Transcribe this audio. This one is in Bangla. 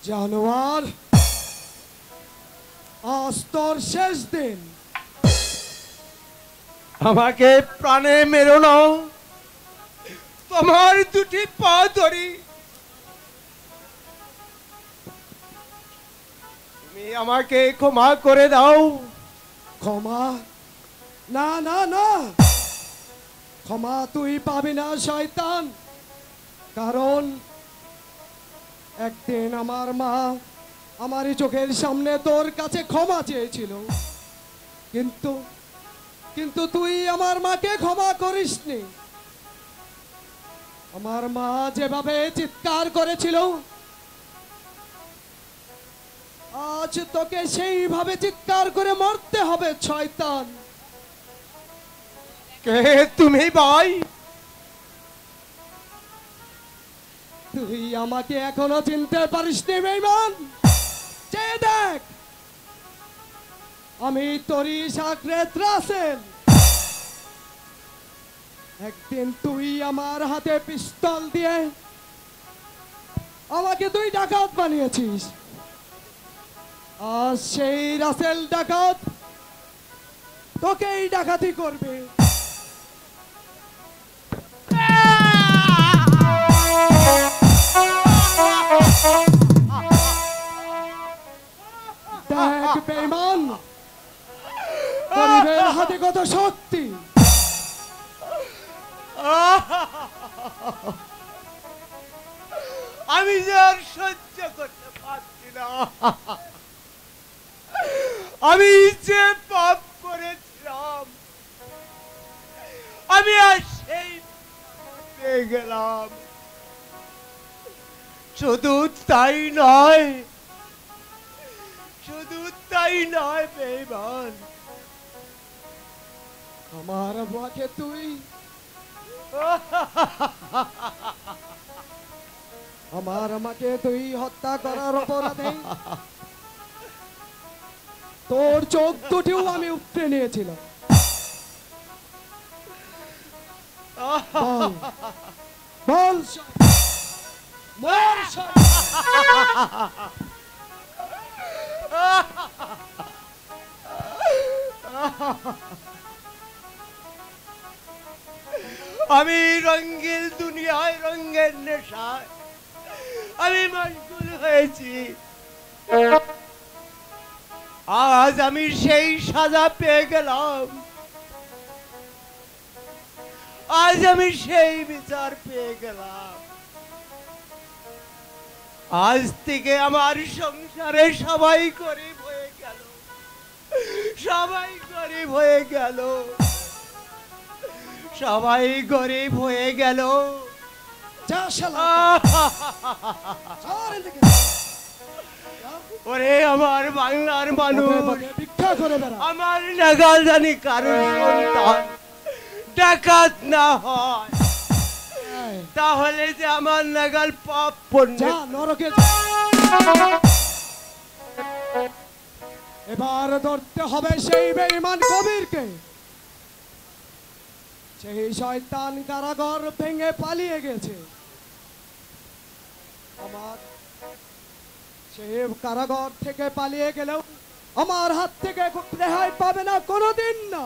জানোয়ার, আজ তোর শেষ দিন। আমাকে প্রাণে মেরো না, তোমার দুটি পা ধরি। তুমি আমাকে ক্ষমা করে দাও। ক্ষমা? না না না, ক্ষমা তুই পাবি না শয়তান। কারণ একদিন আমার মা আমারই চোখের সামনে তোর কাছে ক্ষমা চেয়েছিল, কিন্তু কিন্তু তুই আমার মাকে ক্ষমা করিসনি। আমার মা যেভাবে চিৎকার করেছিল, আজ তোকে সেইভাবে চিৎকার করে মরতে হবে শয়তান। কে তুমি ভাই? তুই আমাকে এখনো চিনতে পারিসনি বেঈমান? চেয়ে দেখ, আমি তোরই সাকরেত রাসেল। একদিন তুই আমার হাতে পিস্তল দিয়ে আমাকে তুই ডাকাত বানিয়েছিস। আজ সেই রাসেল ডাকাত তোকেই ডাকাতি করবে। দেখ বেঈমান, গরিবের হাতে কত শক্তি। আমি যে আর সহ্য করতে পারছি না। আমি যে পাপ করেছিলাম, আমি আর সেই পেয়ে গেলাম। শুধু তাই নয়, শুধু তাই নয় বেঈমান, আমার মাকে তুই আমার মাকে তুই হত্যা করার অপরাধে তোর চোখ দুটিও আমি উপড়ে নিয়েছিলাম। বল, বল মর আমি রঙ্গিল দুনিয়ায় রঙের নেশায় আমি মশগুল হয়েছি। আজ আমি সেই সাজা পেয়ে গেলাম, আজ আমি সেই বিচার পেয়ে গেলাম। আজ থেকে আমার সংসারে সবাই গরিব হয়ে গেল, সবাই গরিব হয়ে গেল, সবাই গরিব হয়ে গেল। যা শালা, ওরে আমার বাংলার মানুষ, ভিক্ষা করে বেড়া। আমার নাগাল জানি কারোর সন্তান ডাকাত না হয়, তাহলে যে আমার নাগাল পাপ পড়বে। যা নরকে। এবার ধরতে হবে সেই বেঈমান কবিরকে। সেই শয়তান কারাগার ভেঙে পালিয়ে গেছে। আমার সে কারাগার থেকে পালিয়ে গেলেও আমার হাত থেকে রেহাই পাবে না কোনোদিন না।